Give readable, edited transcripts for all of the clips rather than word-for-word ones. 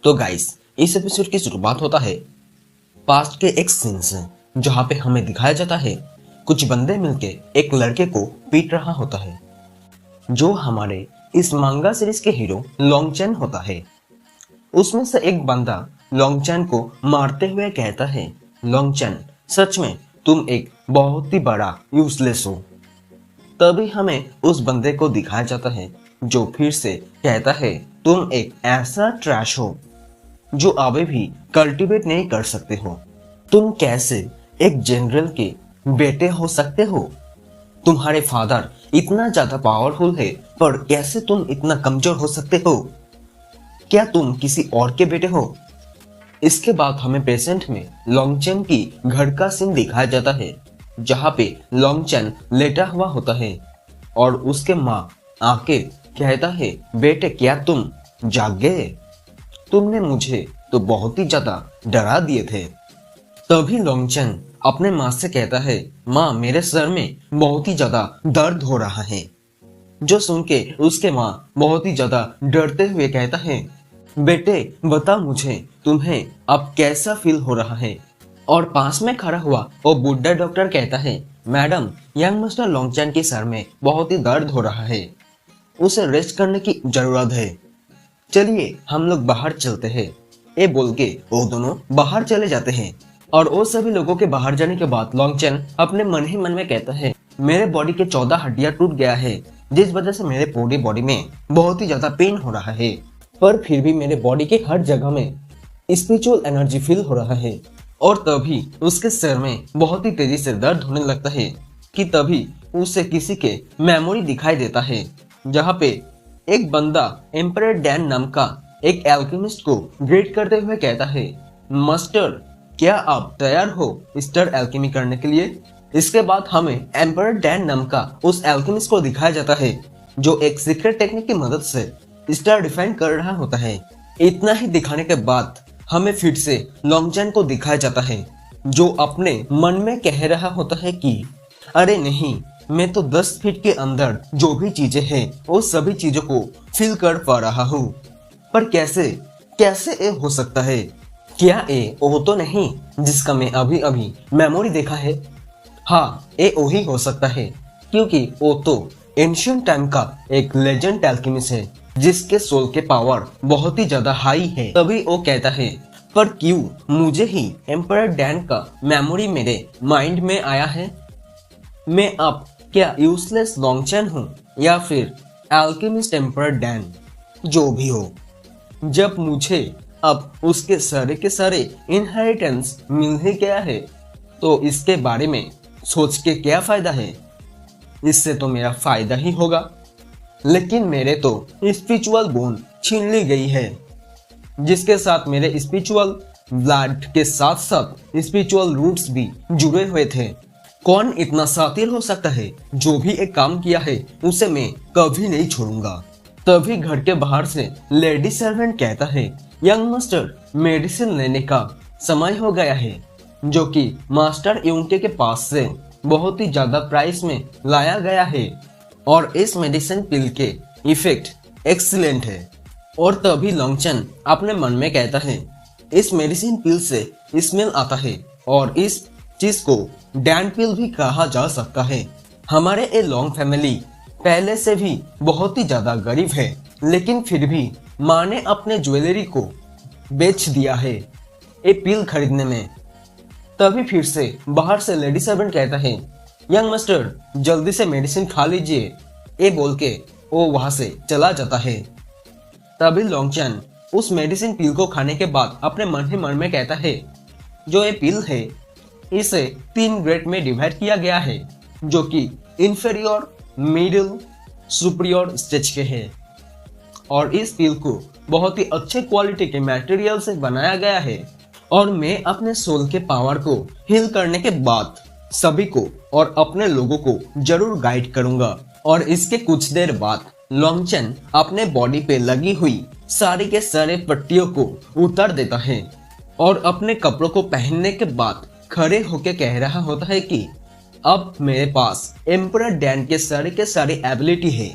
तो गाइस, इस एपिसोड की शुरुआत होता है पास्ट के एक सीन से, जहाँ पे हमें दिखाया जाता है कुछ बंदे मिलके एक लड़के को पीट रहा होता है, जो हमारे इस मांगा सीरीज के हीरो लॉन्गचैन होता है। उसमें से एक बंदा लॉन्गचैन को मारते हुए कहता है, लॉन्गचैन सच में तुम एक बहुत ही बड़ा यूजलेस हो। तभी हमें उस बंदे को दिखाया जाता है जो फिर से कहता है, तुम एक ऐसा ट्रैश हो जो अभी भी कल्टीवेट नहीं कर सकते हो। तुम कैसे एक जनरल के बेटे हो सकते हो? तुम्हारे फादर इतना ज्यादा पावरफुल है, पर कैसे तुम इतना कमजोर हो सकते हो? क्या तुम किसी और के बेटे हो? इसके बाद हमें प्रेजेंट में लॉन्गचैन की घर का सीन दिखाया जाता है, जहाँ पे लॉन्गचैन लेटा हुआ होता है और उसके माँ आके कहता है, बेटे क्या तुम जाग गए? तुमने मुझे तो बहुत ही ज्यादा डरा दिए थे। तभी लॉन्गचैन अपने माँ से कहता है, माँ मेरे सर में बहुत ही ज्यादा दर्द हो रहा है। जो सुन के उसके माँ बहुत ही ज्यादा डरते हुए कहता है, बेटे बता मुझे तुम्हें अब कैसा फील हो रहा है? और पास में खड़ा हुआ वो बुढ़ा डॉक्टर कहता है, मैडम यंग मास्टर लॉन्गचैन के सर में बहुत ही दर्द हो रहा है, उसे रेस्ट करने की जरूरत है। चलिए हम लोग बाहर चलते हैं। ये बोल के वो दोनों बाहर चले जाते हैं और वो सभी लोगों के बाहर जाने के बाद लॉन्गचैन अपने मन ही मन में कहता है, मेरे बॉडी के 14 हड्डियां टूट गया है, जिस वजह से मेरे पूरी बॉडी में बहुत ही ज्यादा पेन हो रहा है, पर फिर भी मेरे बॉडी के हर जगह में स्पिरिचुअल एनर्जी फील हो रहा है। और तभी उसके सर में बहुत ही तेजी से दर्द होने लगता है कि तभी उसे किसी के मेमोरी दिखाई देता है, जहाँ पे एक बंदा एम्परर डैन नाम का एक एल्केमिस्ट को ग्रीट करते हुए कहता है, मास्टर क्या आप तैयार हो स्टार एल्केमी करने के लिए? इसके बाद हमें एम्परर डैन नाम का उस एल्केमिस्ट को दिखाया जाता है, जो एक सीक्रेट टेक्निक की मदद से स्टार डिफाइन कर रहा होता है। इतना ही दिखाने के बाद हमें फिर से लॉन्गचैन को दिखाया जाता है, जो अपने मन में कह रहा होता है कि अरे नहीं, मैं तो 10 फीट के अंदर जो भी चीजें हैं वो सभी चीजों को फील कर पा रहा हूँ, पर कैसे कैसे ये हो सकता है? क्या ये वो तो नहीं जिसका मैं अभी अभी मेमोरी देखा है? हाँ, ये वही हो सकता है, क्योंकि वो तो एंशिएंट टाइम का एक लेजेंड एल्केमिस्ट है, जिसके सोल के पावर बहुत ही ज्यादा हाई है। तभी वो कहता है, पर क्यों मुझे ही एम्परर डैन का मेमोरी मेरे माइंड में आया है? मैं अब क्या यूजलेस लॉन्गचैन हूँ या फिर एल्केमिस्ट एम्परर डैन? जो भी हो, जब मुझे अब उसके सारे के सारे इनहेरिटेंस मिल ही गया है, तो इसके बारे में सोच के क्या फायदा है? इससे तो मेरा फायदा ही होगा, लेकिन मेरे तो स्पिरिचुअल बोन छीन ली गई है, जिसके साथ मेरे स्पिरिचुअल ब्लड के साथ साथ स्पिरिचुअल रूट्स भी जुड़े हुए थे। कौन इतना शातिर हो सकता है? जो भी एक काम किया है उसे मैं कभी नहीं छोड़ूंगा। तभी घर के बाहर से लेडी सर्वेंट कहता है, यंग मास्टर मेडिसिन लेने का समय हो गया है, जो कि मास्टर यूनिटी के पास से बहुत ही ज्यादा प्राइस में लाया गया है, और इस मेडिसिन पिल के इफेक्ट एक्सीलेंट है। और तभी लॉन्गचैन अपने मन में कहता है, इस मेडिसिन पिल से स्मेल आता है और इस चीज को डैन पिल भी कहा जा सकता है। हमारे ये लॉन्ग फैमिली पहले से भी बहुत ही ज्यादा गरीब है, लेकिन फिर भी माँ ने अपने ज्वेलरी को बेच दिया है ये पिल खरीदने में। तभी फिर से बाहर से लेडी सर्वेंट कहता है, यंग मास्टर जल्दी से मेडिसिन खा लीजिए। ये बोल के वो वहां से चला जाता है। तभी लॉन्गचैन उस मेडिसिन पिल को खाने के बाद अपने मन ही मन में कहता है, जो ये पिल है इसे 3 ग्रेड में डिवाइड किया गया है, जो कि इंफीरियर, मिडिल, सुपीरियर स्टेज के हैं, और इस पिल को बहुत ही अच्छे क्वालिटी के मटेरियल से बनाया गया है, और मैं अपने सोल के पावर को हील करने के बाद सभी को और अपने लोगों को जरूर गाइड करूंगा। और इसके कुछ देर बाद लॉन्गचैन अपने बॉडी पे लगी हुई सारी के सारे पट्टियों को उतार देता है और अपने कपड़ों को पहनने के बाद खड़े होकर कह रहा होता है कि अब मेरे पास एम्परर डैन के सारे एबिलिटी है।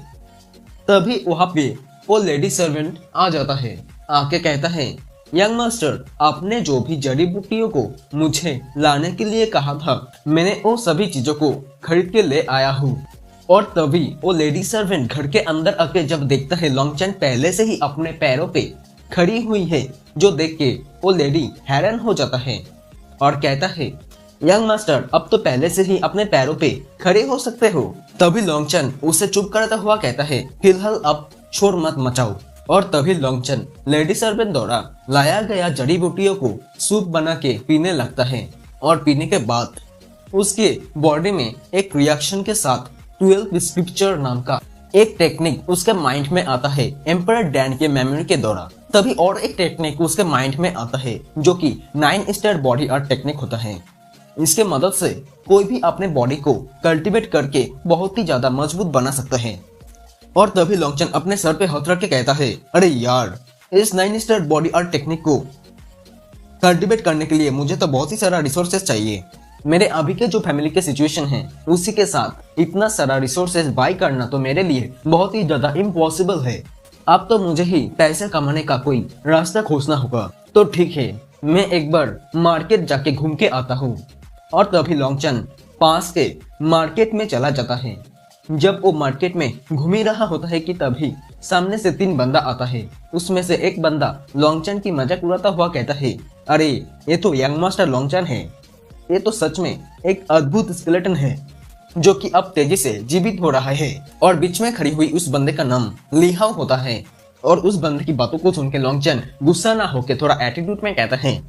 तभी वहां पे वो लेडी सर्वेंट आ जाता है, आके कहता है, यंग मास्टर, आपने जो भी जड़ी बूटियों को मुझे लाने के लिए कहा था, मैंने वो सभी चीजों को खरीद के ले आया हूँ। और तभी वो लेडी सर्वेंट घर के अंदर आके जब देखता है लोंगचन पहले से ही अपने पैरों पे खड़ी हुई है, जो देख के वो लेडी हैरान हो जाता है और कहता है, यंग मास्टर, अब तो पहले से ही अपने पैरों पे खड़े हो सकते हो। तभी लोंगचन उसे चुप करता हुआ कहता है, फिलहाल अब शोर मत मचाओ। और तभी लोंगचन लेडी सर्वेंट द्वारा लाया गया जड़ी बूटियों को सूप बना के पीने लगता है। और पीने के बाद उसके बॉडी में एक रिएक्शन के साथ 12 स्क्रिप्चर नाम का एक टेक्निक उसके माइंड में आता है एम्परर डैन के मेमोरी के द्वारा। तभी और एक टेक्निक उसके माइंड में आता है जो कि 9 स्टार बॉडी आर्ट टेक्निक होता है। इसके मदद से कोई भी अपने बॉडी को कल्टीवेट करके बहुत ही ज्यादा मजबूत बना सकता है। और तभी लोंगचन अपने सर पे हाथ रख के कहता है, अरे यार, इस 9 स्टार बॉडी आर्ट टेक्निक को कल्टीवेट करने के लिए मुझे तो बहुत ही सारा रिसोर्सेज चाहिए। मेरे अभी के जो फैमिली के सिचुएशन है उसी के साथ इतना सारा रिसोर्सेज बाय करना तो मेरे लिए बहुत ही ज्यादा इम्पॉसिबल है। अब तो मुझे ही पैसे कमाने का कोई रास्ता खोजना होगा। तो ठीक है, मैं एक बार मार्केट जाके घूम के आता हूँ। और तभी लोंगचन पास के मार्केट में चला जाता है। जब वो मार्केट में घूम ही रहा होता है कि तभी सामने से 3 बंदा आता है। उसमें से एक बंदा लोंगचन की मजाक उड़ाता हुआ कहता है, अरे ये तो यंग मास्टर लोंगचन है। ये तो सच में एक अद्भुत स्केलेटन है जो कि अब तेजी से जीवित हो रहा है। और बीच में खड़ी हुई उस बंदे का नाम लीहाओ होता है। और उस बंदे की बातों को सुन के लोंगचन गुस्सा ना होके थोड़ा एटीट्यूड में कहता है,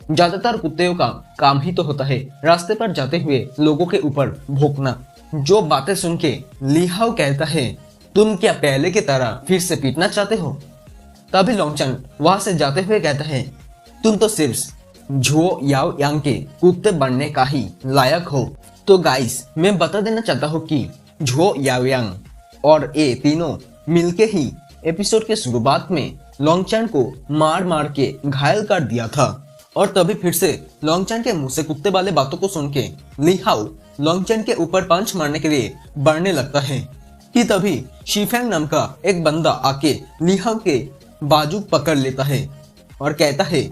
ज्यादातर कुत्तों का काम ही तो होता है रास्ते पर जाते हुए लोगों के ऊपर भौंकना। जो बातें सुन के लीहाओ कहता है, तुम क्या पहले की तरह फिर से पीटना चाहते हो? तभी लोंगचन वहां से जाते हुए कहता है, तुम तो सिर्फ झुओ याओ यांग के कुत्ते बनने का ही लायक हो। तो गाइस, मैं बता देना चाहता हूँ कि झुओ याओ यांग और ये तीनों मिलके ही एपिसोड के शुरुआत में लोंगचन को मार मार के घायल कर दिया था। और तभी फिर से लोंगचन के मुंह से कुत्ते वाले बातों को सुन के लीहाओ लोंगचन के ऊपर पंच मारने के लिए बढ़ने लगता है कि तभी शीफेंग नाम का एक बंदा आके लीहाओ के बाजू पकड़ लेता है और कहता है,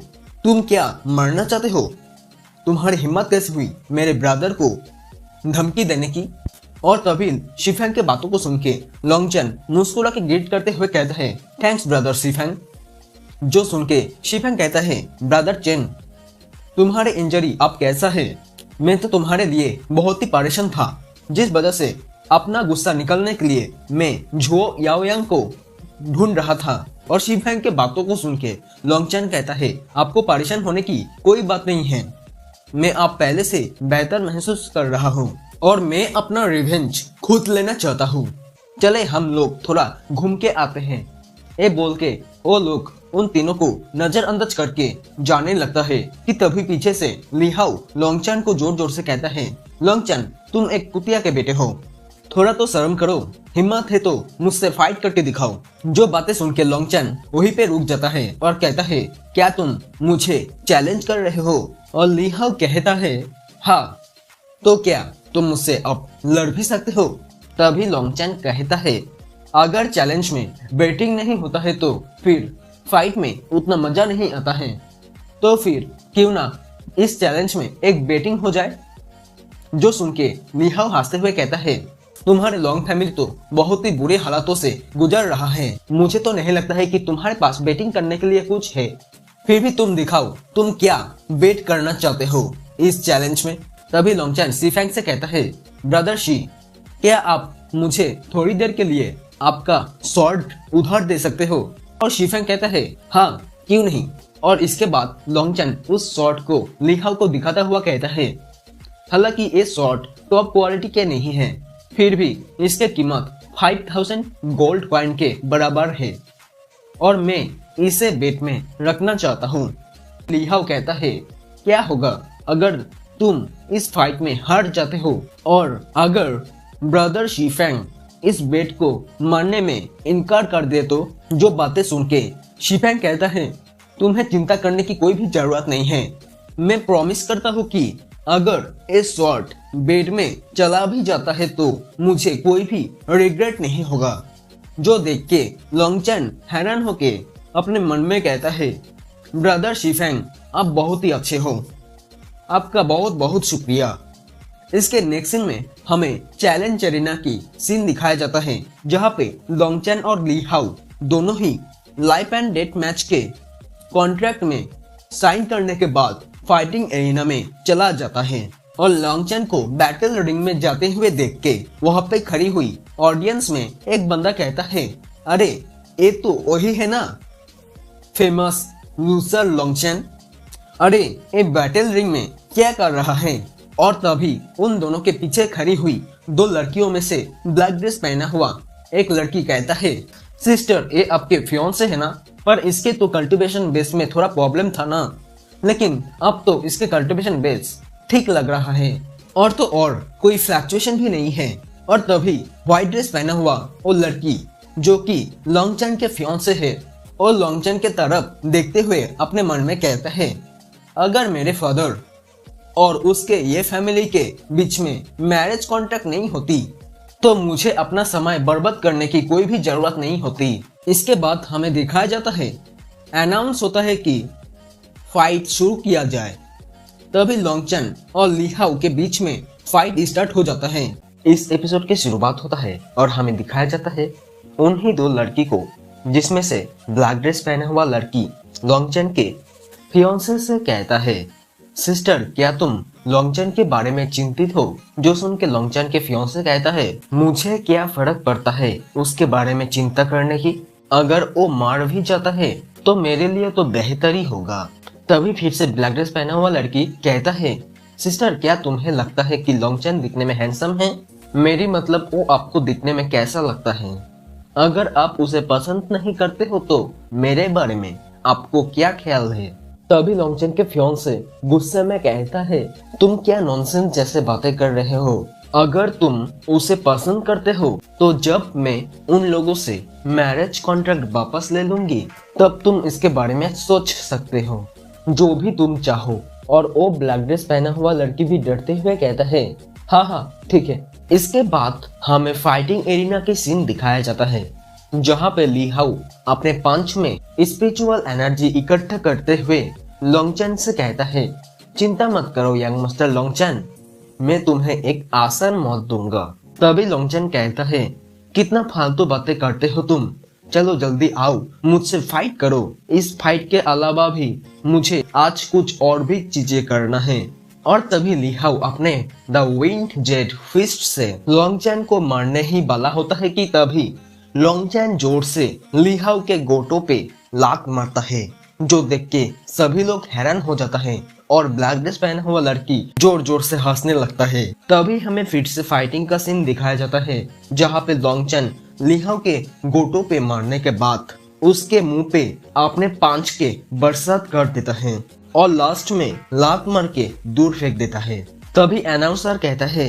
तुम क्या मरना चाहते हो? तुम्हारी हिम्मत कैसे हुई मेरे ब्रदर को धमकी देने की? और तभी शीफेंग के बातों को सुन के लोंगचन मुस्कुरा के ग्रीट करते हुए कहता है, थैंक्स ब्रदर शीफेंग। जो सुन के शीफेंग कहता है, ब्रदर चेन, तुम्हारे इंजरी अब कैसा है? मैं तो तुम्हारे लिए बहुत ही परेशान था, जिस वजह से अपना गुस्सा निकलने के लिए मैं झुओ याओयांग को ढूंढ रहा था। और शीफेंग के बातों को सुन के लोंगचन कहता है, आपको परेशान होने की कोई बात नहीं है। मैं आप पहले से बेहतर महसूस कर रहा हूँ और मैं अपना रिवेंज खुद लेना चाहता हूँ। चले हम लोग थोड़ा घूम के आते हैं। ये बोल के वो लोग उन तीनों को नजरअंदाज करके जाने लगता है कि तभी पीछे से लीहाओ लोंगचन को जोर जोर से कहता है, लोंगचन, तुम एक कुतिया के बेटे हो, थोड़ा तो शर्म करो, हिम्मत है तो मुझसे फाइट करके दिखाओ। जो बातें सुन के लोंगचन वहीं पे रुक जाता है और कहता है, क्या तुम मुझे चैलेंज कर रहे हो? और लीहाओ कहता है, हाँ, तो क्या तुम मुझसे अब लड़ भी सकते हो? तभी लोंगचन कहता है, अगर चैलेंज में बेटिंग नहीं होता है तो फिर फाइट में उतना मजा नहीं आता है। तो फिर क्यों ना इस चैलेंज में एक बेटिंग हो जाए? जो सुन के लीहाओ हंसते हुए कहता है, तुम्हारे लॉन्ग फैमिली तो बहुत ही बुरे हालातों से गुजर रहा है। मुझे तो नहीं लगता है कि तुम्हारे पास बेटिंग करने के लिए कुछ है। फिर भी तुम दिखाओ, तुम क्या बेट करना चाहते हो इस चैलेंज में? तभी लोंगचन शीफेंग से कहता है, ब्रदर शी, क्या आप मुझे थोड़ी देर के लिए आपका स्वॉर्ड उधार दे सकते हो? और शीफेंग कहता है, हाँ, क्यों नहीं। और इसके बाद लोंगचन उस स्वॉर्ड को लीहाओ को दिखाता हुआ कहता है, हालांकि ये स्वॉर्ड टॉप क्वालिटी के नहीं है, फिर भी इसकी कीमत 5000 गोल्ड कॉइन के बराबर है और मैं इसे बेट में रखना चाहता हूँ। लीहाओ कहता है, क्या होगा अगर तुम इस फाइट में हार जाते हो और अगर ब्रदर शीफेंग इस बेट को मानने में इनकार कर दे तो? जो बातें सुन के शीफेंग कहता है, तुम्हें चिंता करने की कोई भी जरूरत नहीं है। मैं प्रॉमिस करता हूँ कि अगर ये स्वॉर्ड बेड में चला भी जाता है तो मुझे कोई भी रिग्रेट नहीं होगा। जो देख के लोंगचन हैरान होके अपने मन में कहता है, ब्रदर शिफेंग, आप बहुत ही अच्छे हो, आपका बहुत बहुत शुक्रिया। इसके नेक्स्ट सीन में हमें चैलेंज अरीना की सीन दिखाया जाता है, जहां पे लोंगचैन और ली हाउ दोनों ही लाइफ एंड डेथ मैच के कॉन्ट्रैक्ट में साइन करने के बाद फाइटिंग एरिना में चला जाता है और लोंगचैन को बैटल रिंग में जाते हुए देख के वहां पे खड़ी हुई ऑडियंस में एक बंदा कहता है, अरे ये तो वही है ना, फेमस लूजर लोंगचैन, अरे ये बैटल रिंग में क्या कर रहा है। और तभी उन दोनों के पीछे खड़ी हुई दो लड़कियों में से ब्लैक ड्रेस पहना हुआ एक लड़की कहता है, सिस्टर ये आपके फियांसे है ना, पर इसके तो कल्टीवेशन बेस में थोड़ा प्रॉब्लम था ना, लेकिन अब तो इसके कल्टीवेशन बेस ठीक लग रहा है और तो और कोई फ्लैक्चुएशन भी नहीं है। और तभी व्हाइट ड्रेस पहना हुआ वो लड़की जो कि लोंगचैन के फियांसे है और लोंगचैन के तरफ देखते हुए अपने मन में कहता है, अगर मेरे फादर और उसके ये फैमिली के बीच में मैरिज कॉन्ट्रैक्ट नहीं होती तो मुझे अपना समय बर्बाद करने की कोई भी जरूरत नहीं होती। इसके बाद हमें दिखाया जाता है, अनाउंस होता है कि फाइट शुरू किया जाए। तभी लोंगचैन और ली हाउ के बीच में फाइट स्टार्ट हो जाता है। इस एपिसोड की शुरुआत होता है और हमें दिखाया जाता है उन्हीं दो लड़की को, जिसमें से ब्लैक ड्रेस पहना हुआ लड़की लोंगचैन के फियांसे से कहता है, सिस्टर क्या तुम लोंगचैन के बारे में चिंतित हो। जो सुन के लोंगचैन के फियांसे कहता है, मुझे क्या फर्क पड़ता है उसके बारे में चिंता करने की, अगर वो मार भी जाता है तो मेरे लिए तो बेहतर ही होगा। तभी फिर से ब्लैक ड्रेस पहना हुआ लड़की कहता है, सिस्टर क्या तुम्हें लगता है कि लोंगचैन दिखने में हैंडसम है, मेरी मतलब वो आपको दिखने में कैसा लगता है, अगर आप उसे पसंद नहीं करते हो तो मेरे बारे में आपको क्या ख्याल है। तभी लोंगचैन के फियांसे गुस्से में कहता है, तुम क्या नॉनसेंस जैसे बातें कर रहे हो, अगर तुम उसे पसंद करते हो तो जब मैं उन लोगों से मैरिज कॉन्ट्रैक्ट वापस ले लूंगी तब तुम इसके बारे में सोच सकते हो, जो भी तुम चाहो। और वो ब्लैक ड्रेस पहना हुआ लड़की भी डरते हुए कहता है, हाँ ठीक है। इसके बाद हमें फाइटिंग एरिना की सीन दिखाया जाता है, जहाँ पे ली हाउ अपने पंच में स्पिरिचुअल एनर्जी इकट्ठा करते हुए लोंगचैन से कहता है, चिंता मत करो यंग मास्टर लोंगचैन, मैं तुम्हें एक आसान मौत दूंगा। तभी लोंगचैन कहता है, कितना फालतू बातें करते हो तुम, चलो जल्दी आओ मुझसे फाइट करो। इस फाइट के अलावा भी मुझे आज कुछ और भी चीजें करना है। और तभी ली हाउ अपने द विंड जेट फिस्ट से लोंगचैन को मारने ही वाला होता है कि तभी लोंगचैन जोर से ली हाउ के गोटों पे लात मारता है, जो देख के सभी लोग हैरान हो जाता है और ब्लैक ड्रेस पहना हुआ लड़की जोर जोर से हंसने लगता है। तभी हमें फिर से फाइटिंग का सीन दिखाया जाता है, जहाँ पे लोंगचैन ली हाउ के गोटों पे मारने के बाद उसके मुंह पे अपने पांच के बरसात कर देता है और लास्ट में लात मार के दूर फेंक देता है। तभी अनाउंसर कहता है,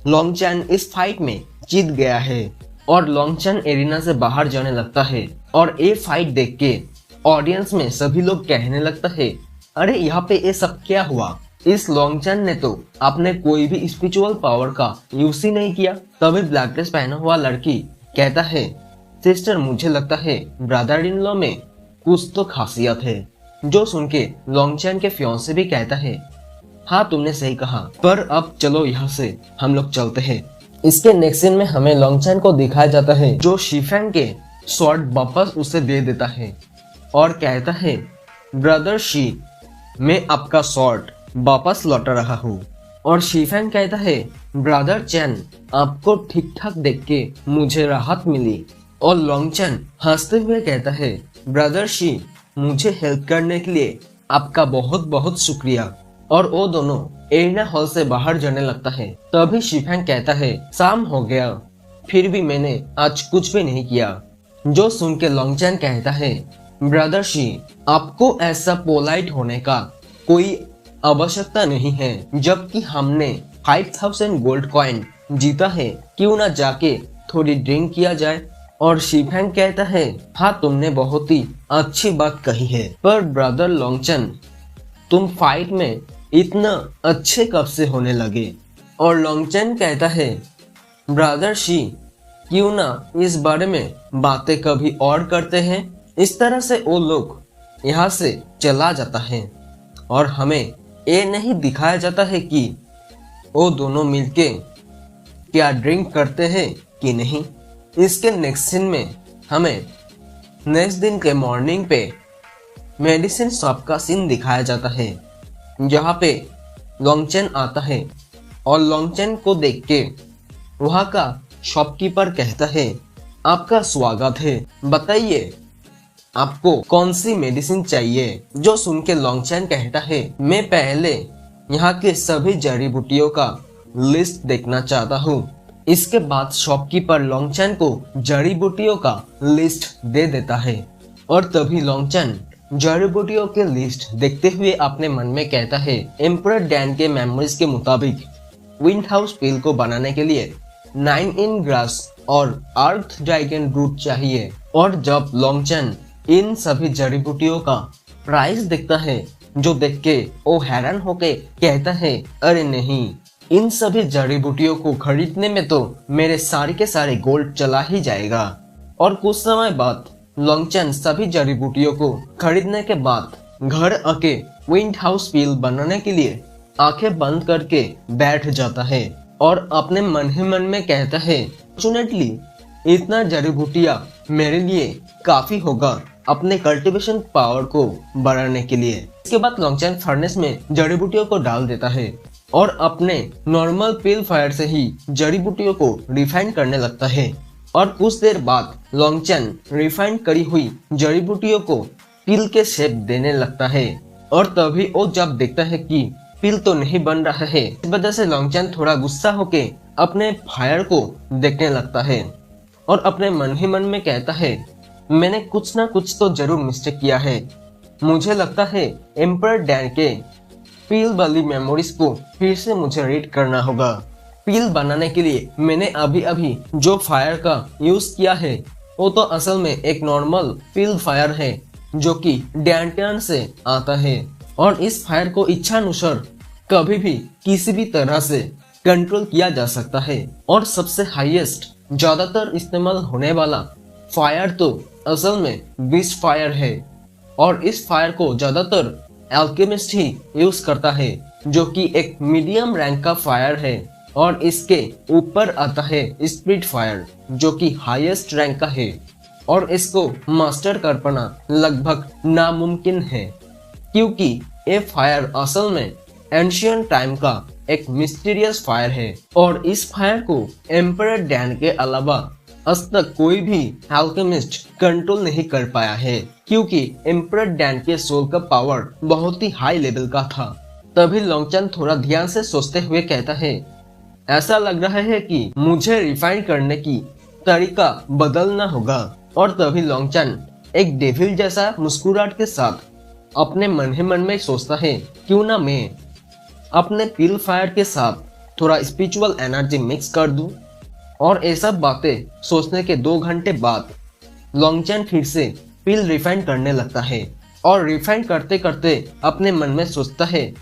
लोंगचैन इस फाइट में जीत गया है और लोंगचैन एरिना से बाहर जाने लगता है। और ये फाइट देख के ऑडियंस में सभी लोग कहने लगता है, अरे यहाँ पे ये सब क्या हुआ, इस लोंगचैन ने तो अपने कोई भी स्पिरिचुअल पावर का यूज ही नहीं किया। तभी ब्लैक ड्रेस पहना हुआ लड़की कहता है, सिस्टर मुझे लगता है ब्रदर इन लॉ में कुछ तो खासियत है। जो सुन के लोंगचैन के फियांसे भी कहता है, हाँ तुमने सही कहा, पर अब चलो यहाँ से हम लोग चलते हैं। इसके नेक्स्ट सीन में हमें लोंगचैन को दिखाया जाता है, जो शिफेंग के स्वॉर्ड वापस उसे दे देता है और कहता है, ब्रदर शी मैं आपका स्वॉर्ड वापस लौटा रहा हूँ। और शिफेंग कहता है, ब्रदर चैन आपको ठीक ठाक देख के मुझे राहत मिली। और लोंगचैन हंसते हुए कहता है, ब्रदर शी मुझे हेल्प करने के लिए आपका बहुत बहुत शुक्रिया। और वो दोनों एरिना हॉल से बाहर जाने लगता है। तभी शिफेंग कहता है, शाम हो गया फिर भी मैंने आज कुछ भी नहीं किया। जो सुन के लोंगचैन कहता है, ब्रदर शी आपको ऐसा पोलाइट होने का कोई आवश्यकता नहीं है, जबकि हमने 5000 गोल्ड कॉइन जीता है, क्यों ना जाके थोड़ी ड्रिंक किया जाए। और शिफेंग कहता है, हाँ तुमने बहुत ही अच्छी बात कही है, पर ब्रदर लोंगचैन तुम फाइट में इतना अच्छे कब से होने लगे। और लोंगचैन कहता है, ब्रदर शी क्यों ना इस बारे में बातें कभी और करते हैं। इस तरह से वो लोग यहाँ से चला जाता है और हमें ये नहीं दिखाया जाता है कि वो दोनों मिलके क्या ड्रिंक करते हैं कि नहीं। इसके नेक्स्ट सीन में हमें नेक्स्ट दिन के मॉर्निंग पे मेडिसिन शॉप का सीन दिखाया जाता है, जहाँ पे लोंगचेन आता है और लोंगचेन को देख के वहाँ का शॉपकीपर कहता है, आपका स्वागत है, बताइए आपको कौन सी मेडिसिन चाहिए। जो सुन के लोंगचेन कहता है, मैं पहले यहाँ के सभी जड़ी बूटियों का लिस्ट देखना चाहता हूँ। इसके बाद शॉपकीपर लोंगचेन को जड़ी बूटियों का लिस्ट दे देता है और तभी लोंगचेन जड़ी बूटियों के लिस्ट देखते हुए अपने मन में कहता है, एम्परर डैन के मेमोरीज के मुताबिक विंड हाउस पील को बनाने के लिए 9 इन ग्रास और अर्थ ड्रैगन रूट चाहिए। और जब लोंगचेन इन सभी जड़ी बूटियों का प्राइस देखता है, जो देख के वो हैरान होके कहता है, अरे नहीं, इन सभी जड़ी बूटियों को खरीदने में तो मेरे सारे के सारे गोल्ड चला ही जाएगा। और कुछ समय बाद लोंगचेन सभी जड़ी बूटियों को खरीदने के बाद घर आके विंड हाउस पील बनाने के लिए आंखें बंद करके बैठ जाता है और अपने मन ही मन में कहता है, फॉर्चुनेटली इतना जड़ी बूटियां मेरे लिए काफी होगा अपने कल्टीवेशन पावर को बढ़ाने के लिए। इसके बाद लोंगचेन फर्नेस में जड़ी बूटियों को डाल देता है और अपने नॉर्मल पील फायर से ही जड़ी बूटियों को रिफाइन करने लगता है। और कुछ देर बाद लोंगचेन रिफाइन करी हुई जड़ी बूटियों को पील के शेप देने लगता है और तभी वो जब देखता है कि पील तो नहीं बन रहा है, इस वजह से लोंगचेन थोड़ा गुस्सा होके अपने फायर को देखने लगता है और अपने मन ही मन में कहता है, मैंने कुछ ना कुछ तो जरूर मिस्टेक किया है। मुझे लगता है एम्परर डैन के पील वाली मेमोरीज को फिर से मुझे रीड करना होगा। पील बनाने के लिए मैंने अभी अभी जो फायर का यूज किया है वो तो असल में एक नॉर्मल पील फायर है जो कि डैंटियन से आता है और इस फायर को इच्छानुसार कभी भी किसी भी तरह से कंट्रोल किया जा सकता है। और सबसे हाईएस्ट ज्यादातर इस्तेमाल होने वाला फायर तो असल में विश फायर है और इस फायर को ज्यादातर एल्केमिस्ट ही यूज करता है, जो कि एक मीडियम रैंक का फायर है। और इसके ऊपर आता है स्पिरिट फायर, जो कि हाईएस्ट रैंक का है और इसको मास्टर कर पाना लगभग नामुमकिन है, क्योंकि ये फायर असल में एंशियंट टाइम का एक मिस्टीरियस फायर है। और इस फायर को एम्परर डैन के अलावा आज तक कोई भी अल्केमिस्ट कंट्रोल नहीं कर पाया है, क्योंकि एम्परर डैन के सोल का पावर बहुत ही हाई लेवल का था। तभी लोंगचेन थोड़ा ध्यान से सोचते हुए कहता है, ऐसा लग रहा है कि मुझे रिफाइन करने की तरीका बदलना होगा। और तभी लोंगचेन एक डेविल जैसा मुस्कुराहट के साथ अपने मन ही मन में सोचता है, क्यों ना मैं अपने पील फायर के साथ थोड़ा स्पिरिचुअल एनर्जी मिक्स कर दूं। और ऐसा बातें सोचने के 2 घंटे बाद लोंगचेन फिर से पील रिफाइन करने लगता है और रिफाइन करते करते अपने मन में सोचता है,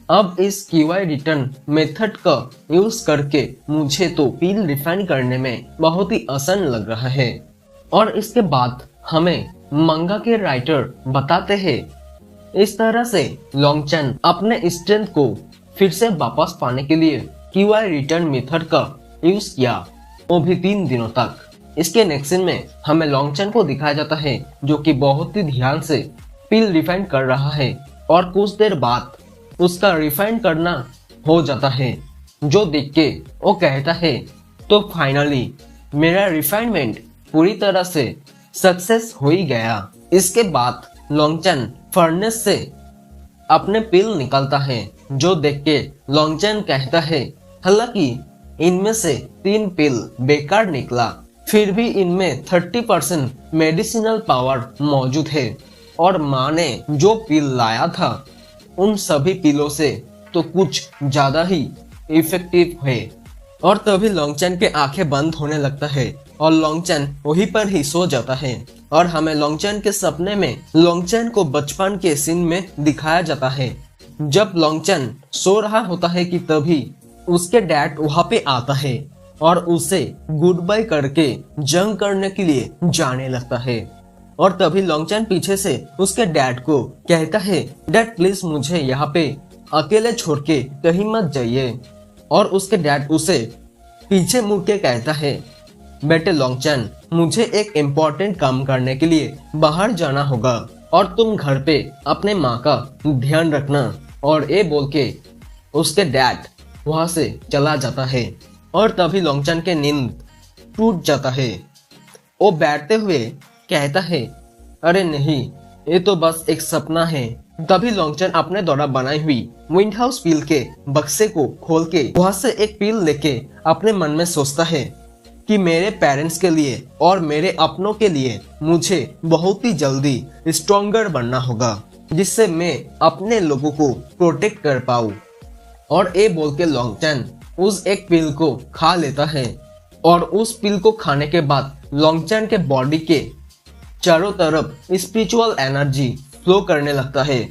अब इस QI रिटर्न मेथड का यूज करके मुझे तो पील रिफाइन करने में बहुत ही आसान लग रहा है। और इसके बाद हमें मंगा के राइटर बताते हैं, इस तरह से लोंगचेन अपने स्ट्रेंथ को फिर से वापस पाने के लिए QI रिटर्न मेथड का यूज किया, वो भी 3 दिनों तक। इसके नेक्स्ट सीन में हमें लोंगचेन को दिखाया जाता है, जो कि बहुत ही ध्यान से पील रिफाइन कर रहा है और कुछ देर बाद उसका रिफाइन करना हो जाता है, जो देख के वो कहता है, तो फाइनली मेरा रिफाइनमेंट पूरी तरह से सक्सेस हो ही गया। इसके बाद लोंगचेन फर्नेस से अपने पील निकालता है, जो देख के लोंगचेन कहता है, हालांकि इनमें से 3 पील बेकार निकला, फिर भी इनमें 30% मेडिसिनल पावर मौजूद है और माँ ने जो पील लाया था उन सभी पीलों से तो कुछ ज्यादा ही इफेक्टिव है। और तभी लोंगचेन के आंखें बंद होने लगता है और लोंगचेन वहीं पर ही सो जाता है और हमें लोंगचेन के सपने में लोंगचेन को बचपन के सीन में दिखाया जाता है। जब लोंगचेन सो रहा होता है कि तभी उसके डैड वहां पे आता है और उसे गुड बाय करके जंग करने के लिए जाने लगता है। और तभी लोंगचन पीछे से उसके डैड को कहता है, डैड प्लीज मुझे यहाँ पे अकेले छोड़ के कहीं मत जाइए। और उसके डैड उसे पीछे मुड़ के कहता है, बेटे लोंगचन, मुझे एक इम्पोर्टेंट काम करने के लिए बाहर जाना होगा और तुम घर पे अपने माँ का ध्यान रखना। और ये बोल के उसके डैड वहां से चला जाता है और तभी लोंगचन के नींद टूट जाता है। वो बैठते हुए कहता है, अरे नहीं, ये तो बस एक सपना है। तभी लोंगचन अपने द्वारा बनाई हुई विंड हाउस पील के बक्से को खोल के वहां से एक पील लेके अपने मन में सोचता है कि मेरे पेरेंट्स के लिए और मेरे अपनों के लिए मुझे बहुत ही जल्दी स्ट्रॉन्गर बनना होगा, जिससे मैं अपने लोगों को प्रोटेक्ट कर पाऊँ। और ये बोल के लोंगचन उस एक पिल को खा लेता है और उस पिल को खाने के बाद लोंगचन के बॉडी के चारों तरफ स्पिरिचुअल एनर्जी फ्लो करने लगता है।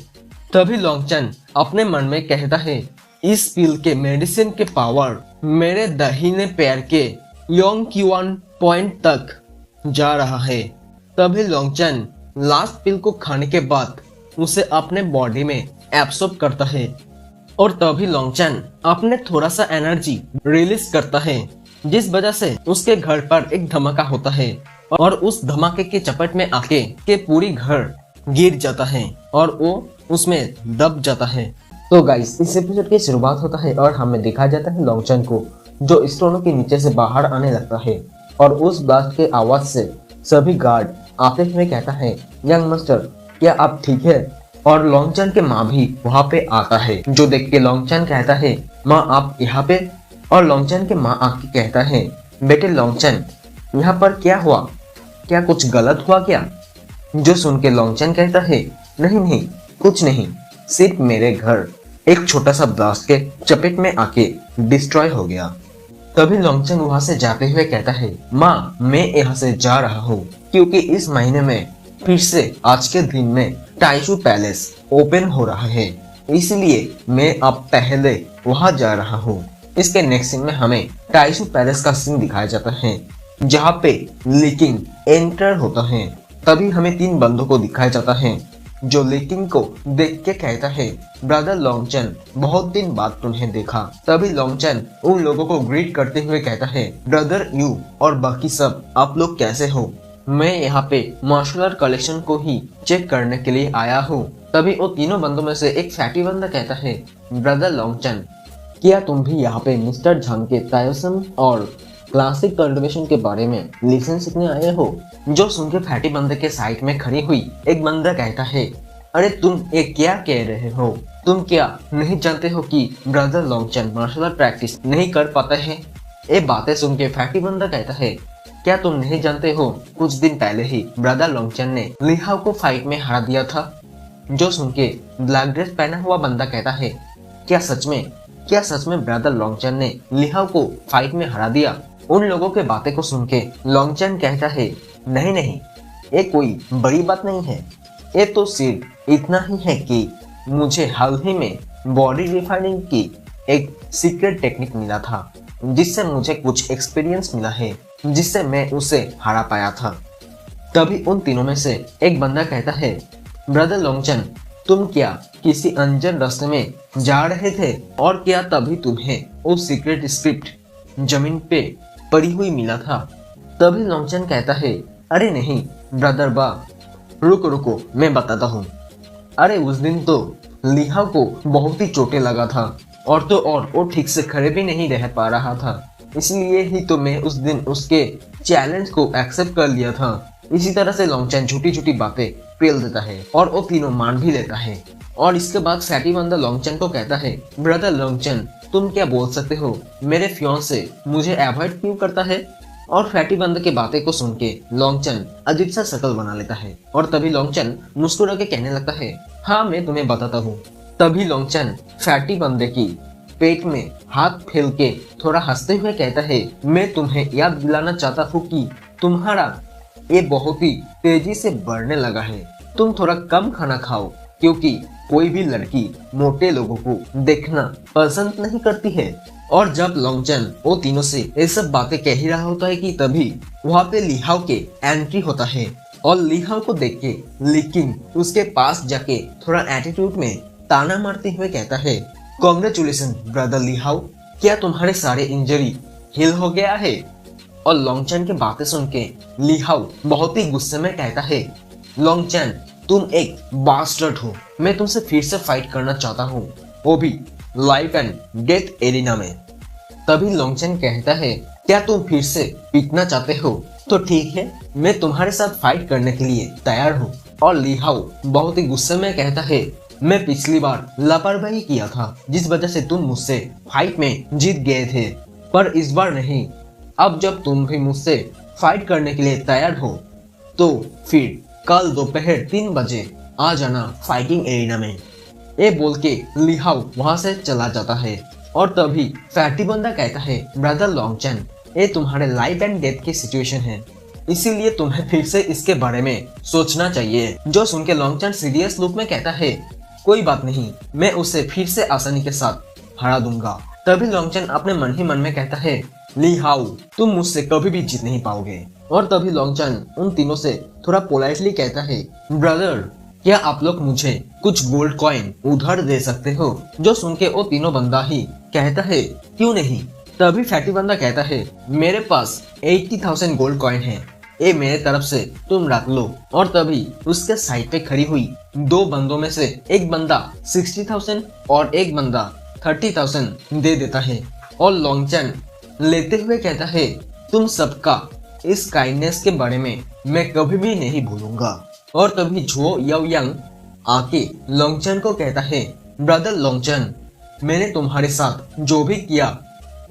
तभी लोंगचन अपने मन में कहता है, इस पिल के मेडिसिन के पावर मेरे दाहिने पैर के योंगक्युआन पॉइंट तक जा रहा है। तभी लोंगचन लास्ट पिल को खाने के बाद उसे अपने बॉडी में एब्सॉर्ब करता है और तभी लोंगचन अपने थोड़ा सा एनर्जी रिलीज करता है, जिस वजह से उसके घर पर एक धमाका होता है और उस धमाके के चपेट में आके के पूरी घर गिर जाता है और वो उसमें दब जाता है। तो गाइस, इस एपिसोड की शुरुआत होता है और हमें दिखाया जाता है लोंगचन को जो स्टोनों के नीचे से बाहर आने लगता है और उस ब्लास्ट के आवाज से सभी गार्ड आते हुए कहता है, यंग मास्टर क्या आप ठीक है? और लोंगचन के माँ भी वहाँ पे आता है, जो देख के लोंगचन कहता है, माँ आप यहाँ पे? और लोंगचन के माँ आके कहता है, बेटे लोंगचन यहाँ पर क्या हुआ? क्या कुछ गलत हुआ क्या? जो सुन के लोंगचन कहता है, नहीं नहीं कुछ नहीं, सिर्फ मेरे घर एक छोटा सा ब्लास्ट के चपेट में आके डिस्ट्रॉय हो गया। तभी लोंगचन वहां से जाते हुए कहता है, माँ मैं यहाँ से जा रहा हूँ क्योंकि इस महीने में फिर से आज के दिन में टाइशू पैलेस ओपन हो रहा है, इसलिए मैं अब पहले वहां जा रहा हूँ। इसके नेक्स्ट सीन में हमें टाइशू पैलेस का सीन दिखाया जाता है जहाँ पे लीकिंग एंटर होता है। तभी हमें 3 बंदों को दिखाया जाता है जो लीकिंग को देख के कहता है, ब्रदर लोंगचन बहुत दिन बाद तुम्हें देखा। तभी लोंगचन उन लोगों को ग्रीट करते हुए कहता है, ब्रदर यू और बाकी सब आप लोग कैसे हो? मैं यहाँ पे मार्शल आर्ट कलेक्शन को ही चेक करने के लिए आया हूँ। तभी वो तीनों बंदों में से एक फैटी बंदा कहता है, ब्रदर लोंगचन क्या तुम भी यहाँ पे मिस्टर झंग के ताओइज्म और क्लासिक कल्टीवेशन के बारे में लेसन सीखने आए हो? जो सुन के फैटी बंदे के साइड में खड़ी हुई एक बंदा कहता है, अरे तुम ये क्या कह रहे हो? तुम क्या नहीं जानते हो कि ब्रदर लोंगचन मार्शल आर्ट प्रैक्टिस नहीं कर पाते हैं? ये बातें सुन के फैटी बंदा कहता है, क्या तुम नहीं जानते हो कुछ दिन पहले ही ब्रदर लोंगचन ने लिहाओ को फाइट में हरा दिया था? जो सुन के ब्लैक ड्रेस पहना हुआ बंदा कहता है, क्या सच में ब्रदर लोंगचन ने लिहाओ को फाइट में हरा दिया? उन लोगों के बातें को सुन के लोंगचन कहता है, नहीं नहीं ये कोई बड़ी बात नहीं है, ये तो सिर्फ इतना ही है कि मुझे हाल ही में बॉडी रिफाइनिंग की एक सीक्रेट टेक्निक मिला था जिससे मुझे कुछ एक्सपीरियंस मिला है जिससे मैं उसे हरा पाया था। तभी उन तीनों में से एक बंदा कहता है, ब्रदर लोंगचन तुम क्या किसी अनजान रास्ते में जा रहे थे और क्या तभी तुम्हें वो सीक्रेट स्क्रिप्ट जमीन पे पड़ी हुई मिला था? तभी लोंगचन कहता है, अरे नहीं ब्रदर बा, रुको मैं बताता हूँ। अरे उस दिन तो लिहाओ को बहुत ही चोटें लगा था और वो ठीक से खड़े भी नहीं रह पा रहा था, इसलिए ही तो मैं उस दिन उसके चैलेंज को एक्सेप्ट कर लिया था। इसी तरह से लोंगचन झूठी बातें पेल देता है और वो तीनों मान भी लेता है। और इसके बाद फैटी बंदा लोंगचन को कहता है, ब्रदर लोंगचन तुम क्या बोल सकते हो? मेरे फियांसे मुझे अवॉइड क्यों करता है? और फैटी बंदे की बातें को सुन के लोंगचन अजीब सा शक्ल बना लेता है और तभी लोंगचन मुस्कुरा के कहने लगता है, हाँ मैं तुम्हें बताता हूँ। तभी लोंगचन फैटी बंदे की पेट में हाथ फैल के थोड़ा हंसते हुए कहता है, मैं तुम्हें याद दिलाना चाहता हूँ कि तुम्हारा ये बहुत ही तेजी से बढ़ने लगा है। तुम थोड़ा कम खाना खाओ क्योंकि कोई भी लड़की मोटे लोगों को देखना पसंद नहीं करती है। और जब लोंगचन वो तीनों से ये सब बातें कह ही रहा होता है कि तभी वहाँ पे लिहाओ के एंट्री होता है और लीहाओ को देख के लेकिन उसके पास जाके थोड़ा एटीट्यूड में ताना मारते हुए कहता है, कॉन्ग्रेचुलेशन ब्रदर लीहाओ, क्या तुम्हारे सारे इंजरी हील हो गया है? और लोंगचैन की बातें सुन के लीहाओ बहुत ही गुस्से में कहता है, लोंगचैन तुम एक बास्टर्ड हो, मैं तुमसे फिर से फाइट करना चाहता हूँ, वो भी लाइफ एंड डेथ एरिना में। तभी लोंगचैन कहता है, क्या तुम फिर से पीटना चाहते हो? तो ठीक है, मैं तुम्हारे साथ फाइट करने के लिए तैयार हूँ। और लीहाओ बहुत ही गुस्से में कहता है, मैं पिछली बार लापरवाही किया था जिस वजह से तुम मुझसे फाइट में जीत गए थे, पर इस बार नहीं। अब जब तुम भी मुझसे फाइट करने के लिए तैयार हो तो फिर कल दोपहर 3 बजे आ जाना फाइटिंग एरिना में। ये बोल के लीहाओ वहां से चला जाता है। और तभी फैटी बंदा कहता है, ब्रदर लोंगचैन, ये तुम्हारे लाइफ एंड डेथ की सिचुएशन है, इसीलिए तुम्हें फिर से इसके बारे में सोचना चाहिए। जो सुन के लोंगचैन सीरियस लुक में कहता है, कोई बात नहीं, मैं उसे फिर से आसानी के साथ हरा दूंगा। तभी लोंगचैन अपने मन ही मन में कहता है, लीहाओ तुम मुझसे कभी भी जीत नहीं पाओगे। और तभी लोंगचैन उन तीनों से थोड़ा पोलाइटली कहता है, ब्रदर क्या आप लोग मुझे कुछ गोल्ड कॉइन उधार दे सकते हो? जो सुन के वो तीनों बंदा ही कहता है, क्यों नहीं। तभी फैटी बंदा कहता है, मेरे पास 80,000 गोल्ड कॉइन है, ये मेरे तरफ से तुम रख लो। और तभी उसके साइड पे खड़ी हुई 2 बंदों में से एक बंदा 60,000 और एक बंदा 30,000 दे देता है। और लोंगचैन लेते हुए कहता है, तुम सबका इस काइंडनेस के बारे में मैं कभी भी नहीं भूलूंगा। और तभी झो याओयांग आके लोंगचैन को कहता है, ब्रदर लोंगचैन, मैंने तुम्हारे साथ जो भी किया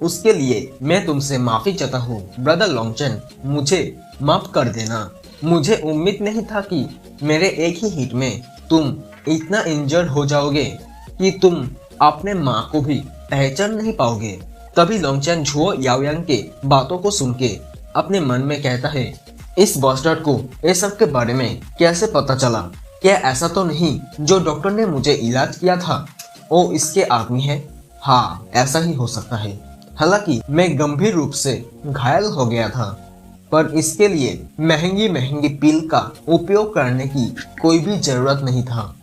उसके लिए मैं तुमसे माफी चाहता हूँ। ब्रदर लोंगचैन, मुझे माफ कर देना, मुझे उम्मीद नहीं था कि मेरे एक ही हिट में तुम इतना इंजर्ड हो जाओगे कि तुम अपने माँ को भी पहचान नहीं पाओगे। तभी लोंगचैन झो याओयांग के बातों को सुन के अपने मन में कहता है, इस बास्टर्ड को ये सब के बारे में कैसे पता चला? क्या ऐसा तो नहीं जो डॉक्टर ने मुझे इलाज किया था वो इसके आदमी है? हाँ, ऐसा ही हो सकता है। हालांकि मैं गंभीर रूप से घायल हो गया था, पर इसके लिए महंगी महंगी पिल का उपयोग करने की कोई भी जरूरत नहीं था।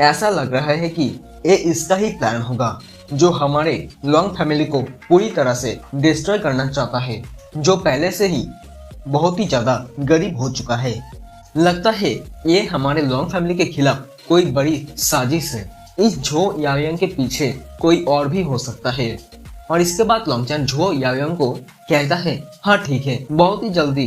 ऐसा लग रहा है कि ये इसका ही प्लान होगा जो हमारे लोंग फैमिली को पूरी तरह से डिस्ट्रॉय करना चाहता है, जो पहले से ही बहुत ही ज्यादा गरीब हो चुका है। लगता है ये हमारे लोंग फैमिली के खिलाफ कोई बड़ी साजिश है। इस झो याओयांग के पीछे कोई और भी हो सकता है। और इसके बाद लोंगचैन झो याओयांग को कहता है, हाँ ठीक है, बहुत ही जल्दी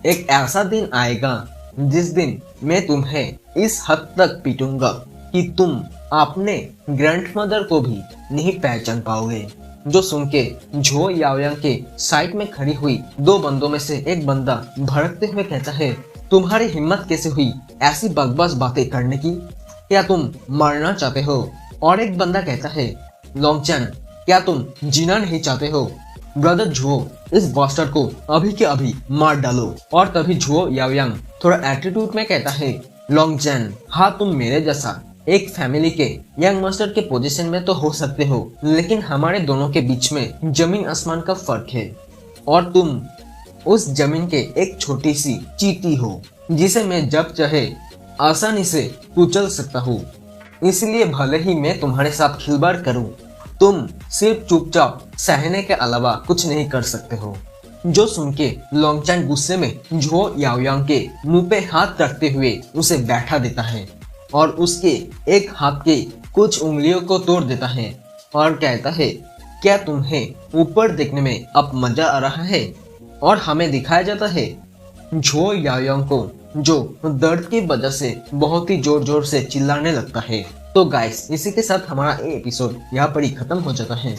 एक ऐसा दिन आएगा जिस दिन मैं तुम्हें इस हद तक पीटूंगा कि तुम अपने ग्रैंडमदर को भी नहीं पहचान पाओगे। जो सुन के झो याओयांग के साइड में खड़ी हुई 2 बंदों में से एक बंदा भड़कते हुए कहता है, तुम्हारी हिम्मत कैसे हुई ऐसी बकवास बातें करने की? क्या तुम मरना चाहते हो? और एक बंदा कहता है, लोंगचैन, क्या तुम जीना नहीं चाहते हो? ब्रदर झो, इस बास्टर्ड को अभी के अभी मार डालो। और तभी झो याओयांग थोड़ा एटीट्यूड में कहता है, लोंगचैन, हाँ तुम मेरे जैसा एक फैमिली के यंग मास्टर के पोजीशन में तो हो सकते हो, लेकिन हमारे दोनों के बीच में जमीन आसमान का फर्क है। और तुम उस जमीन के एक छोटी सी चींटी हो जिसे मैं जब चाहे आसानी से कुचल सकता हूँ। इसलिए भले ही मैं तुम्हारे साथ खिलवाड़ करूँ, तुम सिर्फ चुपचाप सहने के अलावा कुछ नहीं कर सकते हो। जो सुन के लोंगचैन गुस्से में झो याओयांग के मुंह पे हाथ रखते हुए उसे बैठा देता है और उसके एक हाथ के कुछ उंगलियों को तोड़ देता है और कहता है, क्या तुम्हें ऊपर देखने में अब मजा आ रहा है? और हमें दिखाया जाता है झो याओयांग को जो दर्द की वजह से बहुत ही जोर जोर से चिल्लाने लगता है। तो गाइस, इसी के साथ हमारा ये एपिसोड यहाँ पर ही खत्म हो जाता है।